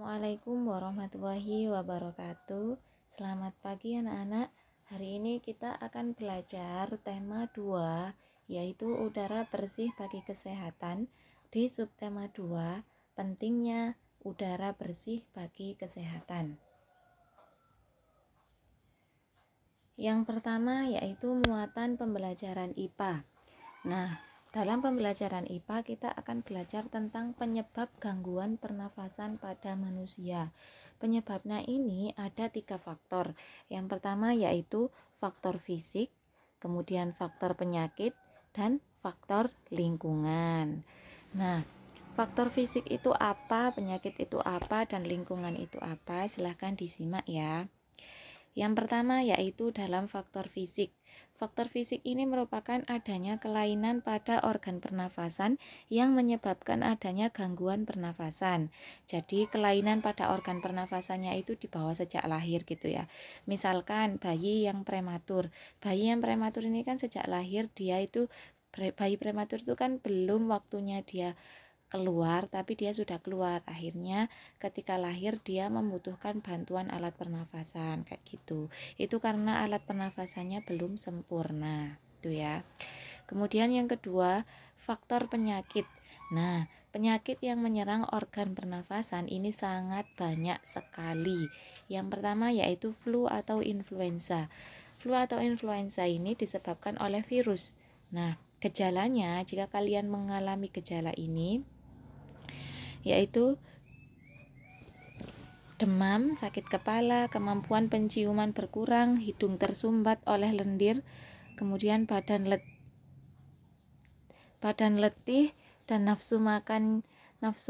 Assalamualaikum warahmatullahi wabarakatuh. Selamat pagi anak-anak. Hari ini kita akan belajar tema 2, yaitu udara bersih bagi kesehatan. Di subtema 2, pentingnya udara bersih bagi kesehatan. Yang pertama yaitu muatan pembelajaran IPA. Nah, dalam pembelajaran IPA kita akan belajar tentang penyebab gangguan pernafasan pada manusia. Penyebabnya ini ada 3 faktor. Yang pertama yaitu faktor fisik, kemudian faktor penyakit, dan faktor lingkungan. Nah, faktor fisik itu apa, penyakit itu apa, dan lingkungan itu apa? Silahkan disimak ya. Yang pertama yaitu dalam faktor fisik. Faktor fisik ini merupakan adanya kelainan pada organ pernafasan yang menyebabkan adanya gangguan pernafasan. Jadi kelainan pada organ pernafasannya itu dibawa sejak lahir gitu ya. Misalkan bayi yang prematur. Bayi yang prematur ini kan sejak lahir bayi prematur itu kan belum waktunya dia keluar, tapi dia sudah keluar. Akhirnya ketika lahir dia membutuhkan bantuan alat pernafasan kayak gitu. Itu karena alat pernafasannya belum sempurna, itu ya. Kemudian yang kedua, faktor penyakit. Nah, penyakit yang menyerang organ pernafasan ini sangat banyak sekali. Yang pertama yaitu flu atau influenza. Flu atau influenza ini disebabkan oleh virus. Nah, gejalanya jika kalian mengalami gejala ini yaitu demam, sakit kepala, kemampuan penciuman berkurang, hidung tersumbat oleh lendir, kemudian badan letih dan nafsu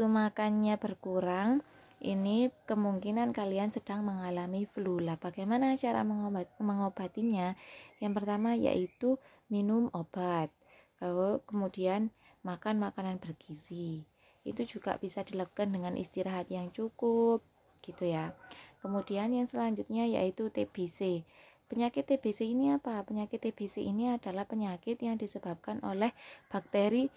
makannya berkurang. Ini kemungkinan kalian sedang mengalami flu. Lah, bagaimana cara mengobatinya? Yang pertama yaitu minum obat. Kemudian makan makanan bergizi. Itu juga bisa dilakukan dengan istirahat yang cukup gitu ya. Kemudian yang selanjutnya yaitu TBC. Penyakit TBC ini apa? Penyakit TBC ini adalah penyakit yang disebabkan oleh bakteri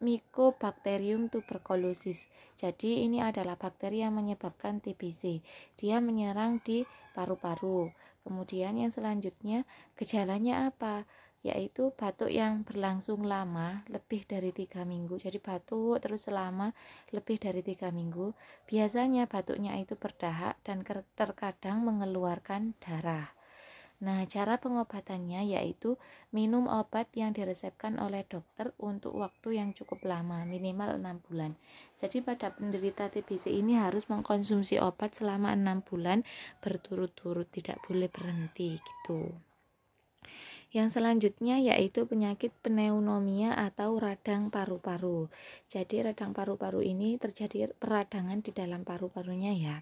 Mycobacterium tuberculosis. Jadi ini adalah bakteri yang menyebabkan TBC. Dia menyerang di paru-paru. Kemudian yang selanjutnya gejalanya apa? Yaitu batuk yang berlangsung lama lebih dari 3 minggu. Jadi batuk terus selama lebih dari 3 minggu. Biasanya batuknya itu berdahak dan terkadang mengeluarkan darah. Nah, cara pengobatannya yaitu minum obat yang diresepkan oleh dokter untuk waktu yang cukup lama, minimal 6 bulan. Jadi pada penderita TBC ini harus mengkonsumsi obat selama 6 bulan berturut-turut, tidak boleh berhenti gitu. Yang selanjutnya yaitu penyakit pneumonia atau radang paru-paru. Jadi radang paru-paru ini terjadi peradangan di dalam paru-parunya ya.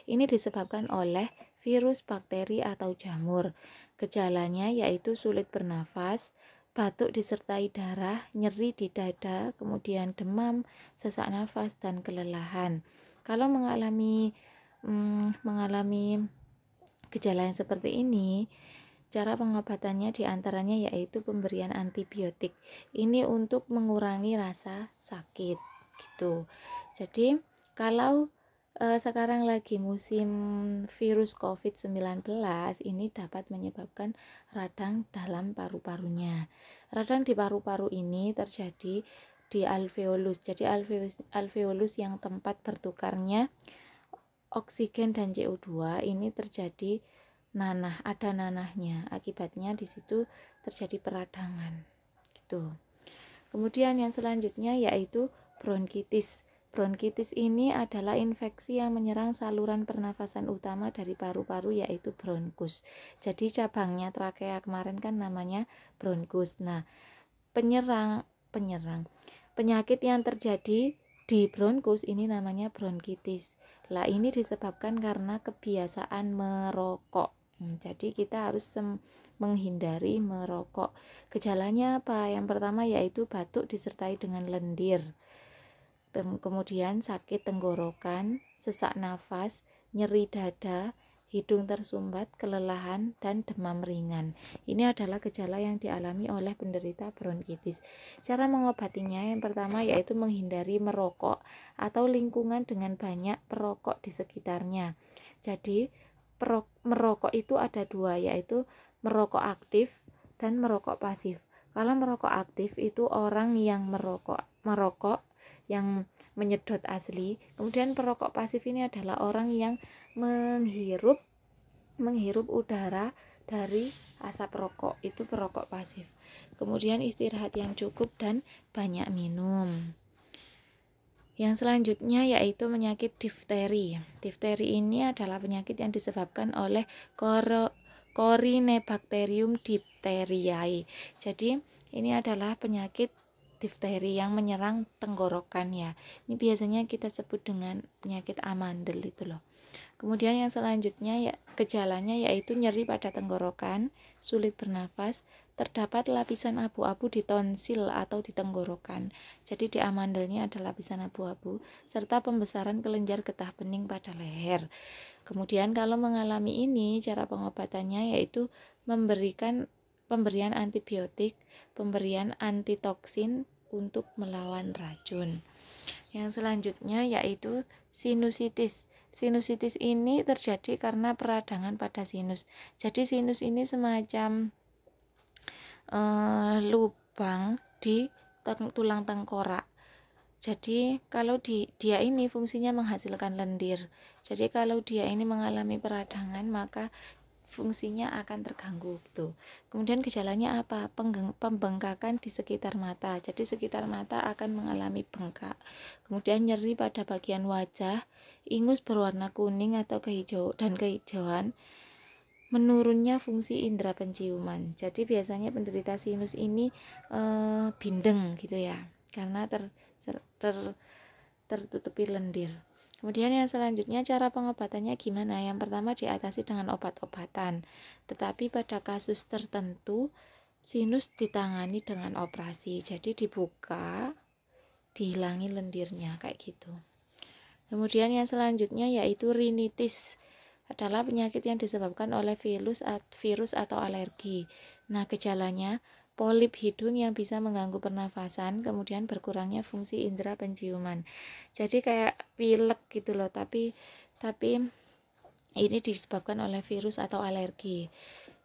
Ini disebabkan oleh virus, bakteri atau jamur. Gejalanya yaitu sulit bernafas, batuk disertai darah, nyeri di dada, kemudian demam, sesak nafas dan kelelahan. Kalau mengalami gejala yang seperti ini, cara pengobatannya diantaranya yaitu pemberian antibiotik. Ini untuk mengurangi rasa sakit gitu. Jadi kalau sekarang lagi musim virus COVID-19, ini dapat menyebabkan radang dalam paru-parunya. Radang di paru-paru ini terjadi di alveolus. Jadi alveolus yang tempat bertukarnya oksigen dan CO2 ini terjadi ada nanahnya. Akibatnya di situ terjadi peradangan. Gitu. Kemudian yang selanjutnya yaitu bronkitis. Bronkitis ini adalah infeksi yang menyerang saluran pernafasan utama dari paru-paru yaitu bronkus. Jadi cabangnya trakea kemarin kan namanya bronkus. Nah, penyakit yang terjadi di bronkus ini namanya bronkitis. Lah ini disebabkan karena kebiasaan merokok. Jadi kita harus menghindari merokok. Gejalanya apa? Yang pertama yaitu batuk disertai dengan lendir. Kemudian sakit tenggorokan, sesak nafas, nyeri dada, hidung tersumbat, kelelahan, dan demam ringan. Ini adalah gejala yang dialami oleh penderita bronkitis. Cara mengobatinya yang pertama yaitu menghindari merokok atau lingkungan dengan banyak perokok di sekitarnya. Jadi merokok itu ada dua, yaitu merokok aktif dan merokok pasif. Kalau merokok aktif itu orang yang merokok yang menyedot asli. Kemudian perokok pasif ini adalah orang yang menghirup udara dari asap rokok, itu perokok pasif. Kemudian istirahat yang cukup dan banyak minum. Yang selanjutnya yaitu penyakit difteri. Difteri ini adalah penyakit yang disebabkan oleh Corynebacterium diphtheriae. Jadi ini adalah penyakit difteri yang menyerang tenggorokan ya. Ini biasanya kita sebut dengan penyakit amandel itu loh. Kemudian yang selanjutnya ya gejalanya yaitu nyeri pada tenggorokan, sulit bernafas, terdapat lapisan abu-abu di tonsil atau di tenggorokan. Jadi di amandelnya ada lapisan abu-abu serta pembesaran kelenjar getah bening pada leher. Kemudian kalau mengalami ini cara pengobatannya yaitu pemberian antibiotik, pemberian antitoksin untuk melawan racun. Yang selanjutnya yaitu sinusitis. Sinusitis ini terjadi karena peradangan pada sinus. Jadi sinus ini semacam lubang di tulang tengkorak. Jadi kalau dia ini fungsinya menghasilkan lendir. Jadi kalau dia ini mengalami peradangan maka fungsinya akan terganggu gitu. Kemudian gejalanya apa? Pembengkakan di sekitar mata. Jadi sekitar mata akan mengalami bengkak. Kemudian nyeri pada bagian wajah, ingus berwarna kuning atau kehijauan, menurunnya fungsi indera penciuman. Jadi biasanya penderita sinus ini bindeng gitu ya, karena tertutupi lendir. Kemudian yang selanjutnya cara pengobatannya gimana? Yang pertama diatasi dengan obat-obatan. Tetapi pada kasus tertentu sinus ditangani dengan operasi. Jadi dibuka, dihilangi lendirnya kayak gitu. Kemudian yang selanjutnya yaitu rinitis. Adalah penyakit yang disebabkan oleh virus atau alergi. Nah, gejalanya polip hidung yang bisa mengganggu pernafasan, kemudian berkurangnya fungsi indera penciuman. Jadi kayak pilek gitu loh, tapi ini disebabkan oleh virus atau alergi.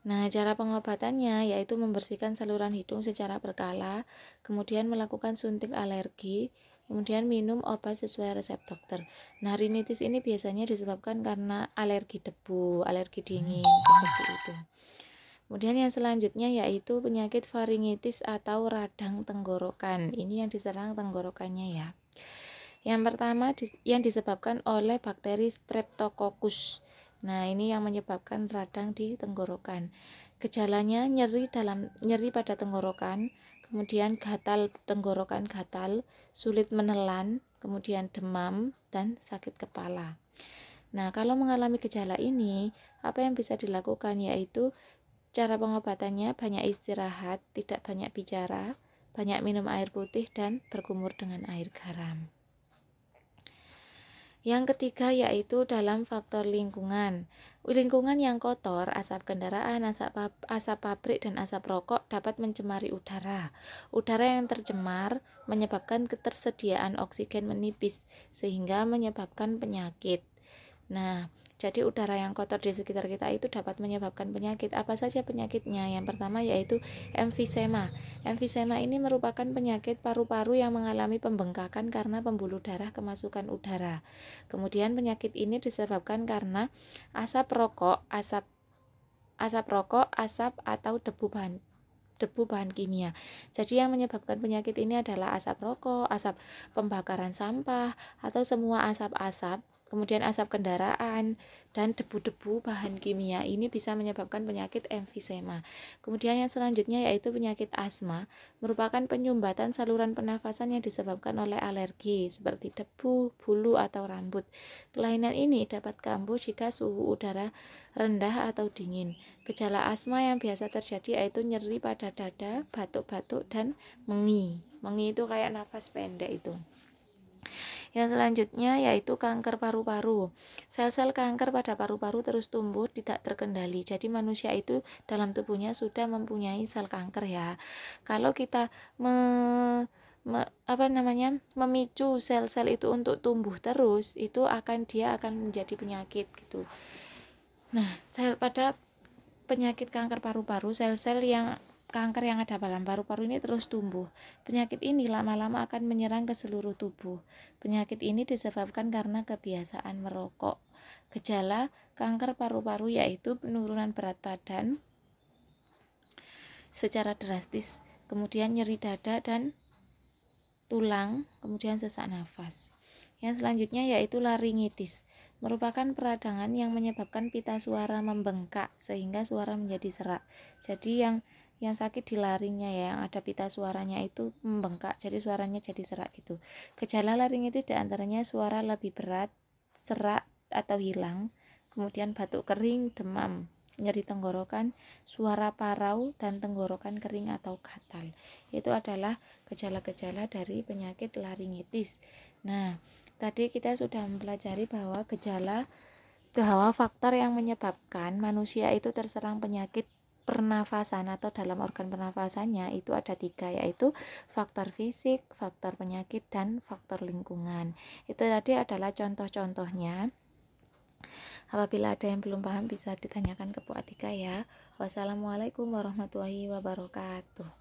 Nah, cara pengobatannya yaitu membersihkan saluran hidung secara berkala, kemudian melakukan suntik alergi, kemudian minum obat sesuai resep dokter. Nah, rinitis ini biasanya disebabkan karena alergi debu, alergi dingin, seperti itu. Kemudian yang selanjutnya yaitu penyakit faringitis atau radang tenggorokan. Ini yang diserang tenggorokannya ya. Yang pertama yang disebabkan oleh bakteri Streptococcus. Nah, ini yang menyebabkan radang di tenggorokan. Gejalanya nyeri pada tenggorokan, kemudian gatal tenggorokan gatal, sulit menelan, kemudian demam dan sakit kepala. Nah, kalau mengalami gejala ini, apa yang bisa dilakukan yaitu cara pengobatannya banyak istirahat, tidak banyak bicara, banyak minum air putih, dan berkumur dengan air garam. Yang ketiga yaitu dalam faktor lingkungan. Lingkungan yang kotor, asap kendaraan, asap pabrik, dan asap rokok dapat mencemari udara. Udara yang tercemar menyebabkan ketersediaan oksigen menipis, sehingga menyebabkan penyakit. Nah, jadi udara yang kotor di sekitar kita itu dapat menyebabkan penyakit. Apa saja penyakitnya? Yang pertama yaitu emfisema. Emfisema ini merupakan penyakit paru-paru yang mengalami pembengkakan karena pembuluh darah kemasukan udara. Kemudian penyakit ini disebabkan karena asap rokok, asap atau debu bahan kimia. Jadi yang menyebabkan penyakit ini adalah asap rokok, asap pembakaran sampah, atau semua asap-asap, kemudian asap kendaraan, dan debu-debu bahan kimia. Ini bisa menyebabkan penyakit emfisema. Kemudian yang selanjutnya yaitu penyakit asma, merupakan penyumbatan saluran pernafasan yang disebabkan oleh alergi seperti debu, bulu, atau rambut. Kelainan ini dapat kambuh jika suhu udara rendah atau dingin. Gejala asma yang biasa terjadi yaitu nyeri pada dada, batuk-batuk, dan mengi. Mengi itu kayak nafas pendek itu. Yang selanjutnya yaitu kanker paru-paru. Sel-sel kanker pada paru-paru terus tumbuh tidak terkendali. Jadi manusia itu dalam tubuhnya sudah mempunyai sel kanker ya. Kalau kita memicu sel-sel itu untuk tumbuh terus, itu dia akan menjadi penyakit gitu. Nah, pada penyakit kanker paru-paru, sel-sel yang kanker yang ada dalam paru-paru ini terus tumbuh. Penyakit ini lama-lama akan menyerang ke seluruh tubuh. Penyakit ini disebabkan karena kebiasaan merokok. Gejala kanker paru-paru yaitu penurunan berat badan secara drastis, kemudian nyeri dada dan tulang, kemudian sesak nafas. Yang selanjutnya yaitu laringitis, merupakan peradangan yang menyebabkan pita suara membengkak sehingga suara menjadi serak. Jadi yang sakit di laringnya ya, yang ada pita suaranya itu membengkak, jadi suaranya jadi serak gitu. Gejala laringitis diantaranya suara lebih berat, serak atau hilang, kemudian batuk kering, demam, nyeri tenggorokan, suara parau, dan tenggorokan kering atau gatal. Itu adalah gejala-gejala dari penyakit laringitis. Nah, tadi kita sudah mempelajari bahwa faktor yang menyebabkan manusia itu terserang penyakit pernafasan atau dalam organ pernafasannya itu ada 3, yaitu faktor fisik, faktor penyakit, dan faktor lingkungan. Itu tadi adalah contoh-contohnya. Apabila ada yang belum paham bisa ditanyakan ke Bu Atika ya. Wassalamualaikum warahmatullahi wabarakatuh.